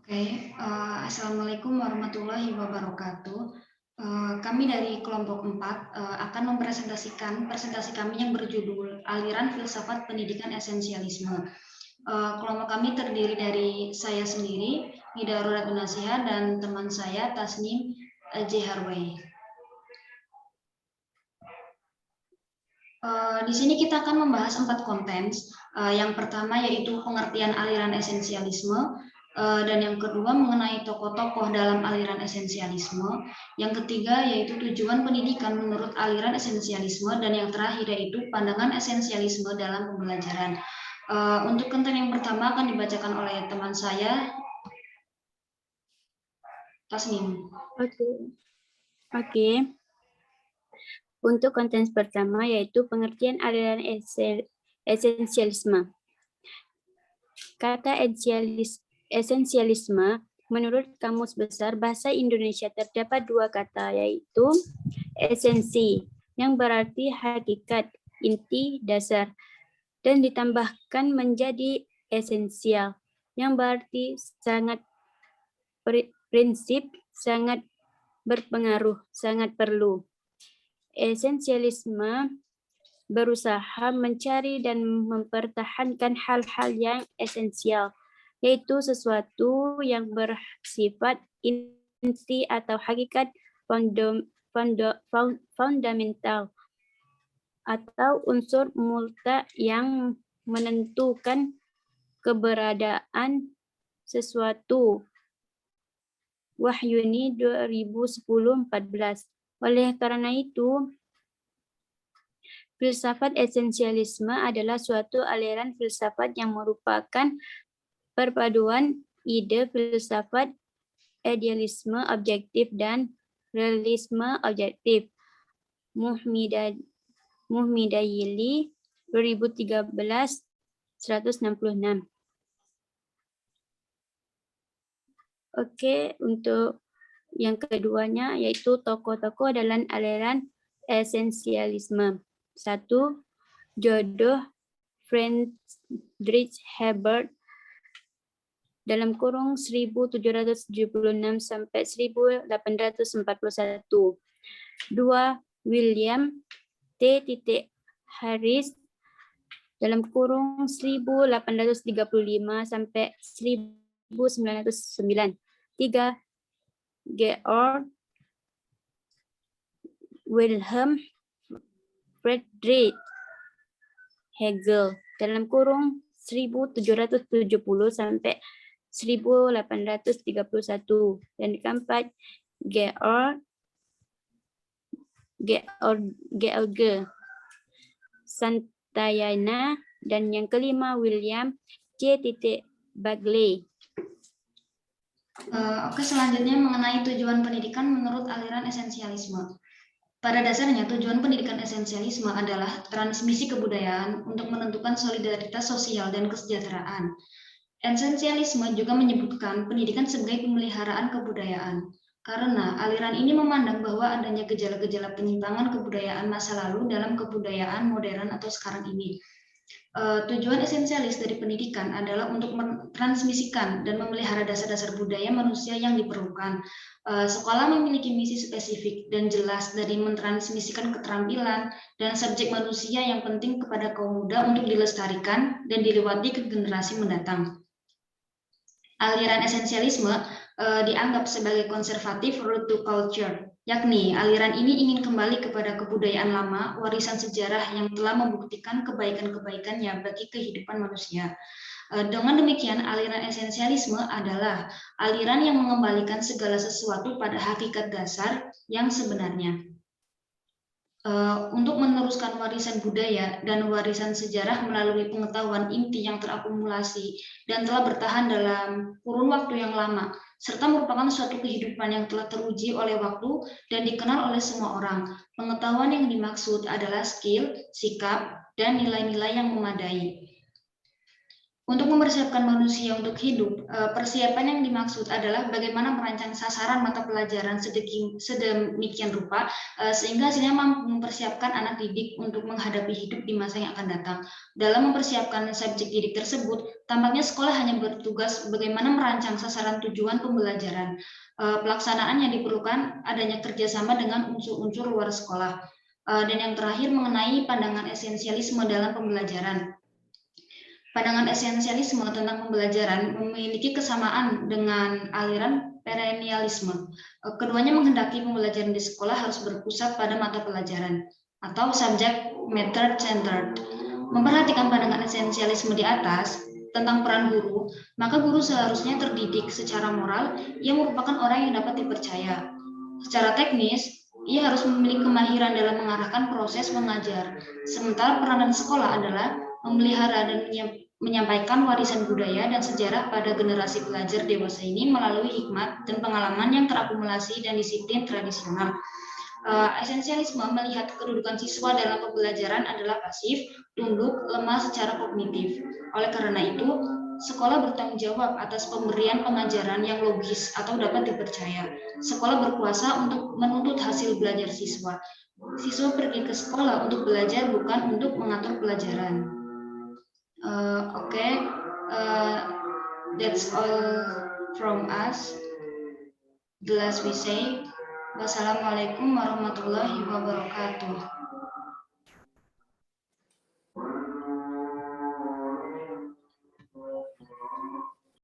Oke, Assalamualaikum warahmatullahi wabarakatuh. Kami dari kelompok 4 akan mempresentasikan presentasi kami yang berjudul Aliran Filsafat Pendidikan Esensialisme. Kelompok kami terdiri dari saya sendiri, Nida Ruratul Nasiha, dan teman saya Tasnim J. Harway. Di sini kita akan membahas 4 konten. Yang pertama yaitu pengertian aliran esensialisme, dan yang kedua mengenai tokoh-tokoh dalam aliran esensialisme, yang ketiga yaitu tujuan pendidikan menurut aliran esensialisme, dan yang terakhir yaitu pandangan esensialisme dalam pembelajaran. Untuk konten yang pertama akan dibacakan oleh teman saya, Tasnim. Oke. Untuk konten pertama yaitu pengertian aliran esensialisme. Kata esensialisme menurut Kamus Besar Bahasa Indonesia terdapat dua kata, yaitu esensi yang berarti hakikat, inti, dasar, dan ditambahkan menjadi esensial yang berarti sangat prinsip, sangat berpengaruh, sangat perlu. Esensialisme berusaha mencari dan mempertahankan hal-hal yang esensial, yaitu sesuatu yang bersifat inti atau hakikat fundamental atau unsur multa yang menentukan keberadaan sesuatu. Wahyuni 2010-14. Oleh karena itu, filsafat esensialisme adalah suatu aliran filsafat yang merupakan perpaduan ide filsafat idealisme objektif dan realisme objektif. Muhmidayili 2013-166. Oke, untuk yang keduanya yaitu tokoh-tokoh dalam aliran esensialisme. 1. Jodoh Friedrich Hebert dalam kurung 1776 sampai 1841. 2. William T. Harris dalam kurung 1835 sampai 1909. 3. Georg Wilhelm Friedrich Hegel dalam kurung 1770 sampai 1831, dan keempat Georg Santayana, dan yang kelima William C. Bagley. Oke, selanjutnya mengenai tujuan pendidikan menurut aliran esensialisme. Pada dasarnya, tujuan pendidikan esensialisme adalah transmisi kebudayaan untuk menentukan solidaritas sosial dan kesejahteraan. Esensialisme juga menyebutkan pendidikan sebagai pemeliharaan kebudayaan, karena aliran ini memandang bahwa adanya gejala-gejala penyimpangan kebudayaan masa lalu dalam kebudayaan modern atau sekarang ini. Tujuan esensialis dari pendidikan adalah untuk mentransmisikan dan memelihara dasar-dasar budaya manusia yang diperlukan. Sekolah memiliki misi spesifik dan jelas dari mentransmisikan keterampilan dan subjek manusia yang penting kepada kaum muda untuk dilestarikan dan dilewati ke generasi mendatang. Aliran esensialisme dianggap sebagai konservatif road to culture, yakni aliran ini ingin kembali kepada kebudayaan lama, warisan sejarah yang telah membuktikan kebaikan-kebaikannya bagi kehidupan manusia. Dengan demikian, aliran esensialisme adalah aliran yang mengembalikan segala sesuatu pada hakikat dasar yang sebenarnya. Untuk meneruskan warisan budaya dan warisan sejarah melalui pengetahuan inti yang terakumulasi dan telah bertahan dalam kurun waktu yang lama, serta merupakan suatu kehidupan yang telah teruji oleh waktu dan dikenal oleh semua orang. Pengetahuan yang dimaksud adalah skill, sikap, dan nilai-nilai yang memadai. Untuk mempersiapkan manusia untuk hidup, persiapan yang dimaksud adalah bagaimana merancang sasaran mata pelajaran sedemikian rupa sehingga hasilnya mampu mempersiapkan anak didik untuk menghadapi hidup di masa yang akan datang. Dalam mempersiapkan subjek didik tersebut, tampaknya sekolah hanya bertugas bagaimana merancang sasaran tujuan pembelajaran. Pelaksanaan yang diperlukan adanya kerjasama dengan unsur-unsur luar sekolah. Dan yang terakhir mengenai pandangan esensialisme dalam pembelajaran. Pandangan esensialisme tentang pembelajaran memiliki kesamaan dengan aliran perennialisme. Keduanya menghendaki pembelajaran di sekolah harus berpusat pada mata pelajaran atau subject matter centered. Memperhatikan pandangan esensialisme di atas tentang peran guru, maka guru seharusnya terdidik secara moral yang merupakan orang yang dapat dipercaya. Secara teknis, ia harus memiliki kemahiran dalam mengarahkan proses mengajar. Sementara peranan sekolah adalah memelihara dan menyampaikan warisan budaya dan sejarah pada generasi pelajar dewasa ini melalui hikmat dan pengalaman yang terakumulasi dan disiplin tradisional. Esensialisme melihat kedudukan siswa dalam pembelajaran adalah pasif, tunduk, lemah secara kognitif. Oleh karena itu, sekolah bertanggung jawab atas pemberian pengajaran yang logis atau dapat dipercaya. Sekolah berkuasa untuk menuntut hasil belajar siswa. Siswa pergi ke sekolah untuk belajar, bukan untuk mengatur pelajaran. That's all from us. The last we say. Wassalamualaikum warahmatullahi wabarakatuh.